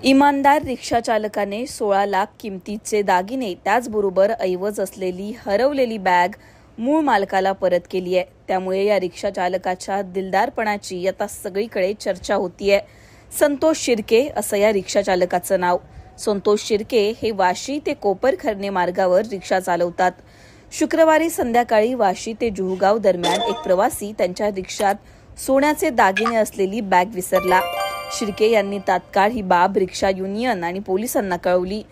इमानदार रिक्षा चालकाने 16 लाख किमतीचे दागिने त्याचबरोबर ऐवज असलेली हरवलेली बॅग मूळ मालकाला परत केली आहे। त्यामुळे या रिक्षा चालकाच्या दिलदारपणाची आता सगळीकडे चर्चा होतीये। संतोष शिर्के असं या रिक्षा चालकाचं नाव। संतोष शिर्के हे वाशी ते कोपरखर्णे मार्गावर रिक्षा चालवतात। शुक्रवारी संध्याकाळी वाशी ते जुहूगाव दरम्यान एक प्रवासी त्यांच्या रिक्षात सोन्याचे दागिने असलेली बॅग विसरला। शिर्के यांनी तात्काळ ही बाब रिक्षा युनियन आणि पोलिसांना कळवली।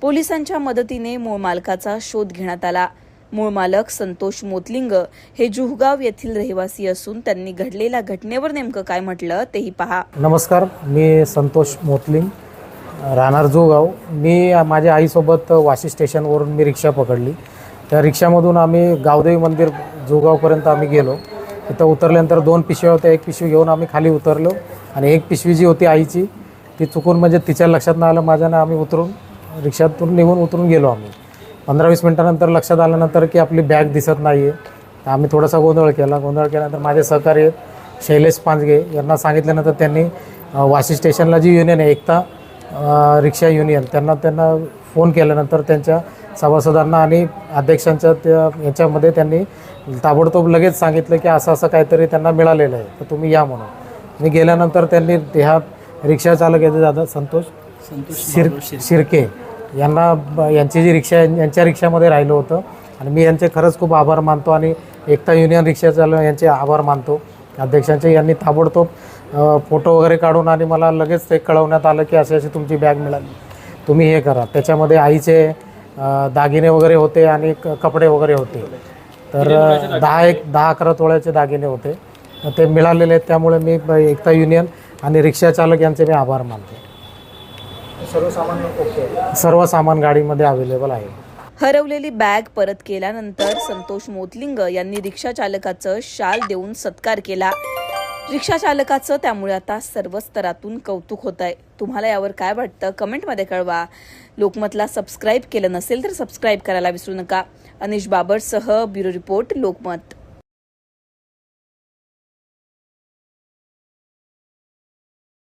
पोलिसांच्या मदतीने मूळ मालकाचा शोध घेण्यात आला। मूळ मालक संतोष मोतलिंग हे जुहूगाव येथील रहिवासी असून त्यांनी घडलेल्या घटनेवर नेमकं काय म्हटलं तेही पहा। नमस्कार, मी संतोष मोतलिंग, राहणार जुहूगाव। मी माझ्या आईसोबत वाशी स्टेशनवरून मी रिक्षा पकडली। त्या रिक्षामधून आम्ही गावदेवी मंदिर जुहूगावपर्यंत आम्ही गेलो। तिथं उतरल्यानंतर 2 पिशव्या होत्या। एक पिशवी घेऊन आम्ही खाली उतरलो आणि एक पिशवी जी होती आईची ती चुकून म्हणजे तिच्या लक्षात न आलं माझ्यानं आम्ही उतरून रिक्षातून निघून उतरून गेलो। आम्ही 15-20 मिनिटानंतर लक्षात आल्यानंतर की आपली बॅग दिसत नाही आहे। आम्ही थोडासा गोंधळ केल्यानंतर माझे सहकारी आहेत शैलेश पांजगे यांना सांगितल्यानंतर त्यांनी वाशी स्टेशनला जी युनियन आहे एकता रिक्षा युनियन त्यांना फोन केल्यानंतर त्यांच्या सभासदांना आणि अध्यक्षांच्या याच्यामध्ये त्यांनी ताबडतोब लगेच सांगितलं की असं काहीतरी त्यांना मिळालेलं आहे, तर तुम्ही या म्हणून। मी गेल्यानंतर त्यांनी ह्या रिक्षा चालक येते दादा संतोष शिर्के यांची जी रिक्षा यांच्या रिक्षामध्ये राहिलं होतं आणि मी यांचे खरंच खूप आभार मानतो आणि एकता युनियन रिक्षा चालक यांचे आभार मानतो अध्यक्षांचे। यांनी ताबडतोब फोटो वगैरे काढून आणि मला लगेच ते कळवण्यात आलं की अशी तुमची बॅग मिळाली, तुम्ही हे करा। त्याच्यामध्ये आईचे दागिने वगैरे होते आणि कपडे वगैरे होते, तर 10-11 तोळ्याचे दागिने होते, ते मिळालेले आहेत। त्यामुळे मी एकता युनियन आणि रिक्षा चालक यांचे मी आभार मानतो। सर्व सामान गाडीमध्ये अवेलेबल आहे। हरवलेली बॅग परत केल्यानंतर संतोष मोतलिंग यांनी रिक्षा चालकाचं शाल देऊन सत्कार केला। रिक्षा चालकाचं त्यामुळे आता सर्व स्तरातून कौतुक होत आहे। तुम्हाला यावर काय वाटतं कमेंटमध्ये कळवा। लोकमतला सबस्क्राईब केलं नसेल तर सबस्क्राईब करायला विसरू नका। अनिश बाबरसह ब्युरो रिपोर्ट लोकमत।